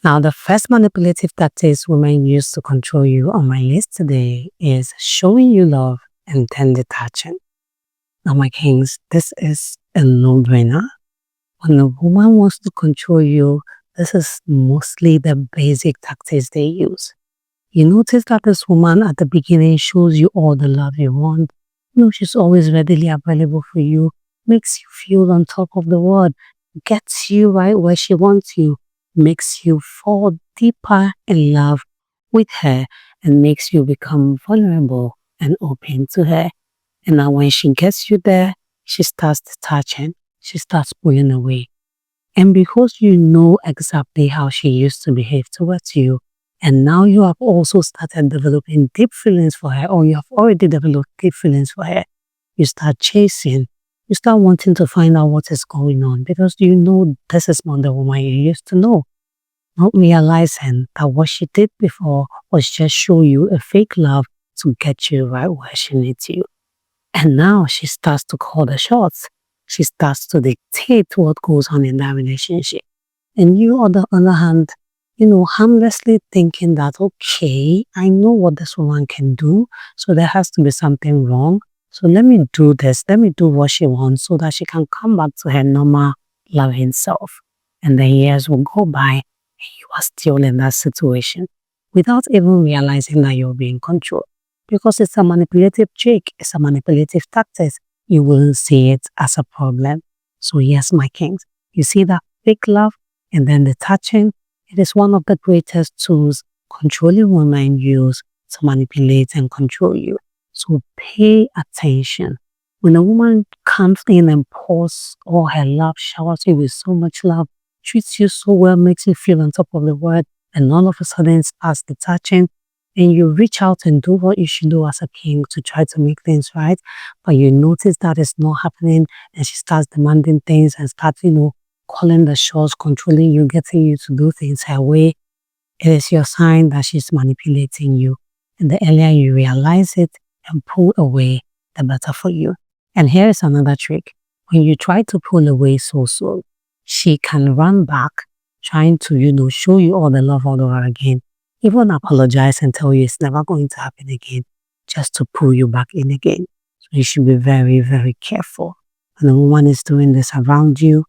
Now, the first manipulative tactics women use to control you on my list today is showing you love and then detaching. Now, my kings, this is a no-brainer. When a woman wants to control you, this is mostly the basic tactics they use. You notice that this woman at the beginning shows you all the love you want. She's always readily available for you, makes you feel on top of the world, gets you right where she wants you, makes you fall deeper in love with her, and makes you become vulnerable and open to her. And now when she gets you there, she starts detaching, she starts pulling away. And because you know exactly how she used to behave towards you, and now you have also started developing deep feelings for her, or you have already developed deep feelings for her, you start chasing, you start wanting to find out what is going on because you know this is not the woman you used to know. Not realizing that what she did before was just show you a fake love to get you right where she needs you. And now she starts to call the shots. She starts to dictate what goes on in that relationship. And you, on the other hand, harmlessly thinking that, okay, I know what this woman can do, so there has to be something wrong. So let me do this. Let me do what she wants so that she can come back to her normal loving self. And the years will go by and you are still in that situation without even realizing that you're being controlled. Because it's a manipulative trick, it's a manipulative tactic. You wouldn't see it as a problem. So yes, my kings, you see that fake love and then detaching. It is one of the greatest tools controlling women use to manipulate and control you. So pay attention. When a woman comes in and pours all her love, showers you with so much love, treats you so well, makes you feel on top of the world, and all of a sudden starts detaching, and you reach out and do what you should do as a king to try to make things right, but you notice that it's not happening, and she starts demanding things and starts, calling the shots, controlling you, getting you to do things her way. It is your sign that she's manipulating you. And the earlier you realize it and pull away, the better for you. And here is another trick. When you try to pull away so, she can run back, trying to, show you all the love all over again. Even apologize and tell you it's never going to happen again, just to pull you back in again. So you should be very, very careful. When a woman is doing this around you,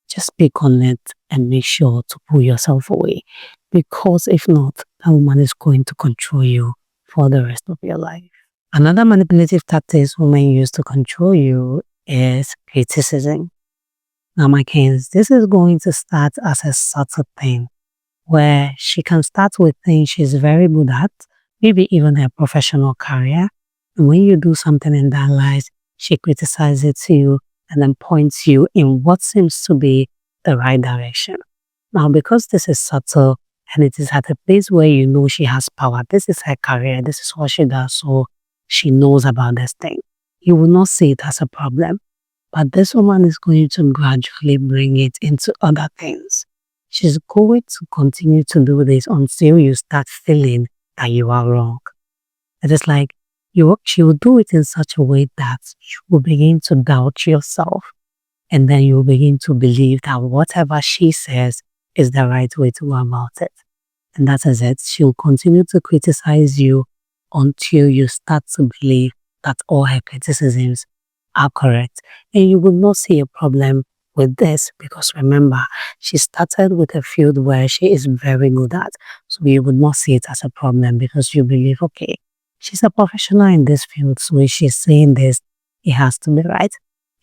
just pick on it and make sure to pull yourself away. Because if not, that woman is going to control you for the rest of your life. Another manipulative tactic women use to control you is criticism. Now, my kings, this is going to start as a subtle thing where she can start with things she's very good at, maybe even her professional career. And when you do something in that life, she criticizes it to you and then points you in what seems to be the right direction. Now, because this is subtle and it is at a place where you know she has power, this is her career, this is what she does, so she knows about this thing. You will not see it as a problem, but this woman is going to gradually bring it into other things. She's going to continue to do this until you start feeling that you are wrong. It is like she will do it in such a way that you will begin to doubt yourself. And then you will begin to believe that whatever she says is the right way to go about it. And that is it. She'll continue to criticize you until you start to believe that all her criticisms are correct. And you will not see a problem with this because remember, she started with a field where she is very good at. So you would not see it as a problem because you believe, okay, she's a professional in this field, so if she's saying this, it has to be right.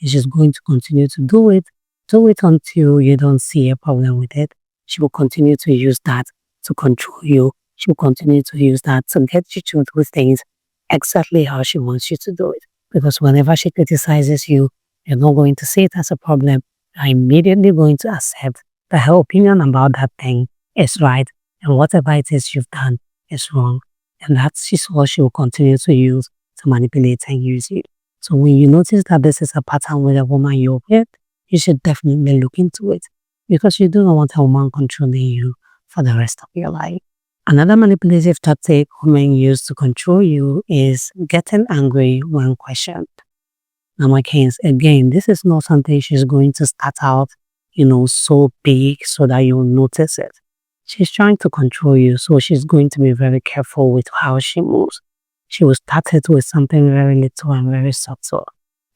And she's going to continue to do it until you don't see a problem with it. She will continue to use that to control you. She will continue to use that to get you to do things exactly how she wants you to do it. Because whenever she criticizes you, you're not going to see it as a problem. You're immediately going to accept that her opinion about that thing is right and whatever it is you've done is wrong. And that's just what she will continue to use to manipulate and use you. So when you notice that this is a pattern with a woman you're with, you should definitely look into it because you do not want a woman controlling you for the rest of your life. Another manipulative tactic women use to control you is getting angry when questioned. Now, my kings, again, this is not something she's going to start out, so big so that you'll notice it. She's trying to control you, so she's going to be very careful with how she moves. She will start it with something very little and very subtle.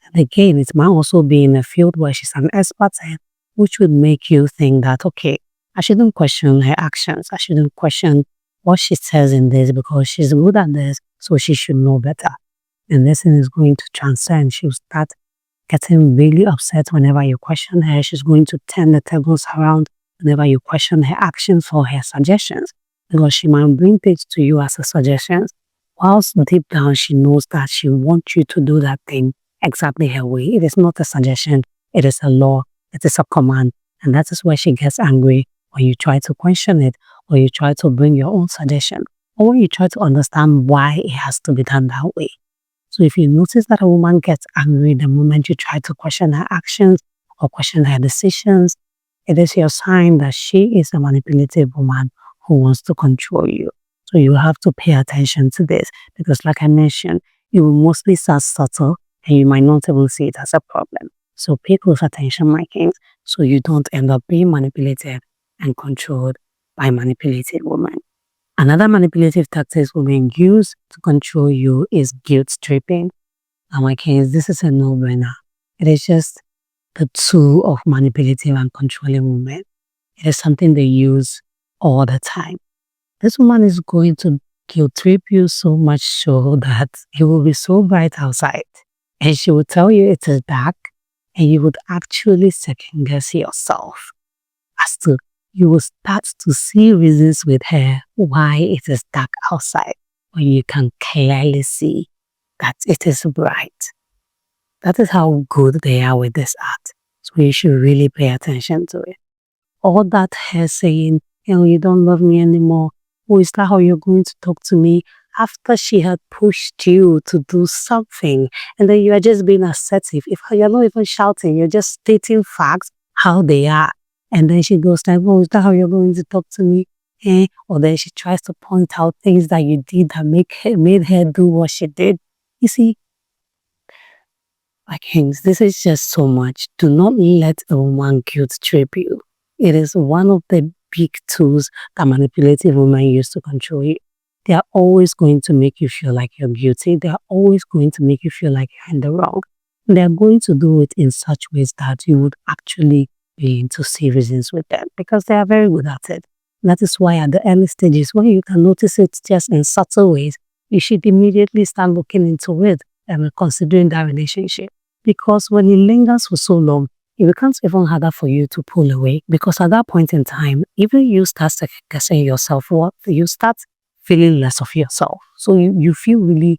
And again, it might also be in a field where she's an expert in, which would make you think that, okay, I shouldn't question her actions. I shouldn't question what she says in this because she's good at this, so she should know better. And this thing is going to transcend. She'll start getting really upset whenever you question her. She's going to turn the tables around whenever you question her actions or her suggestions, because she might bring things to you as a suggestion, whilst deep down she knows that she wants you to do that thing exactly her way. It is not a suggestion, it is a law, it is a command, and that is where she gets angry when you try to question it, or you try to bring your own suggestion, or when you try to understand why it has to be done that way. So if you notice that a woman gets angry the moment you try to question her actions or question her decisions, it is your sign that she is a manipulative woman who wants to control you. So you have to pay attention to this, because like I mentioned, it will mostly sound subtle and you might not even see it as a problem. So pay close attention, my kings, so you don't end up being manipulated and controlled by manipulative women. Another manipulative tactic women use to control you is guilt tripping. And my kings, this is a no-brainer. It is just the tool of manipulative and controlling women. It is something they use all the time. This woman is going to guilt trip you so much so that it will be so bright outside. And she will tell you it is dark, and you would actually second guess yourself as to you will start to see reasons with her why it is dark outside when you can clearly see that it is bright. That is how good they are with this art. So you should really pay attention to it. All that her saying, you don't love me anymore. Oh, is that how you're going to talk to me? After she had pushed you to do something, and then you are just being assertive. If you're not even shouting, you're just stating facts, how they are. And then she goes like, oh, is that how you're going to talk to me? Or then she tries to point out things that you did that made her do what she did. You see, like kings, this is just so much. Do not let a woman guilt trip you. It is one of the big tools that manipulative women use to control you. They are always going to make you feel like you're guilty. They are always going to make you feel like you're in the wrong. They are going to do it in such ways that you would actually begin to see reasons with them, because they are very good at it. That is why at the early stages, when you can notice it just in subtle ways, you should immediately start looking into it and considering that relationship. Because when it lingers for so long, it becomes even harder for you to pull away, because at that point in time, even you start second-guessing yourself, you start feeling less of yourself. So you feel really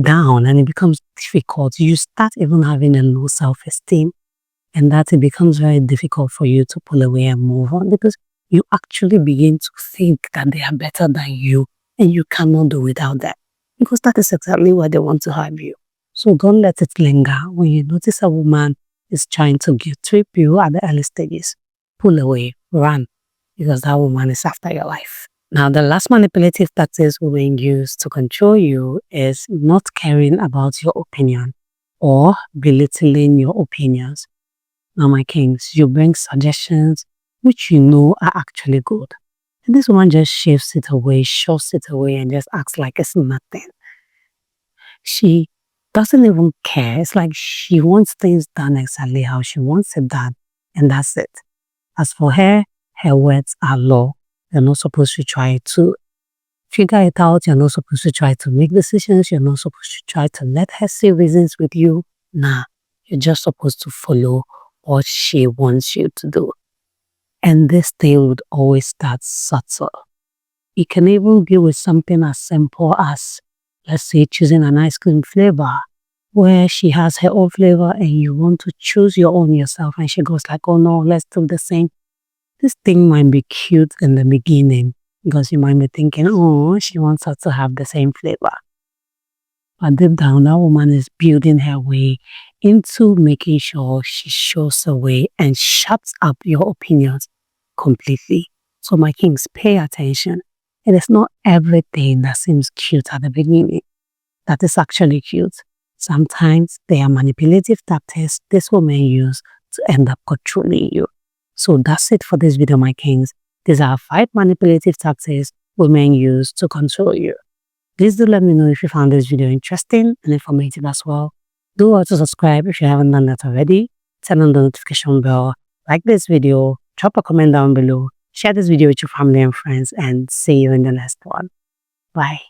down and it becomes difficult. You start even having a low self-esteem, and that it becomes very difficult for you to pull away and move on, because you actually begin to think that they are better than you and you cannot do without them, because that is exactly why they want to have you. So don't let it linger. When you notice a woman is trying to guilt trip you at the early stages, pull away, run, because that woman is after your life. Now, the last manipulative tactics women use to control you is not caring about your opinion or belittling your opinions. Now, my kings, you bring suggestions which you know are actually good. And this woman just shifts it away, shoves it away, and just acts like it's nothing. She doesn't even care. It's like she wants things done exactly how she wants it done, and that's it. As for her, her words are law. You're not supposed to try to figure it out. You're not supposed to try to make decisions. You're not supposed to try to let her see reasons with you. Nah, you're just supposed to follow what she wants you to do. And this thing would always start subtle. It can even be with something as simple as, let's say, choosing an ice cream flavor, where she has her own flavor and you want to choose your own yourself, and she goes like, oh no, let's do the same. This thing might be cute in the beginning, because you might be thinking, oh, she wants us to have the same flavor. But deep down, that woman is building her way into making sure she shows her way and shuts up your opinions completely. So my kings, pay attention. It is not everything that seems cute at the beginning that is actually cute. Sometimes they are manipulative tactics this woman use to end up controlling you. So that's it for this video, my kings. These are 5 manipulative tactics women use to control you. Please do let me know if you found this video interesting and informative as well. Do also subscribe if you haven't done that already. Turn on the notification bell, like this video, drop a comment down below, share this video with your family and friends, and see you in the next one. Bye.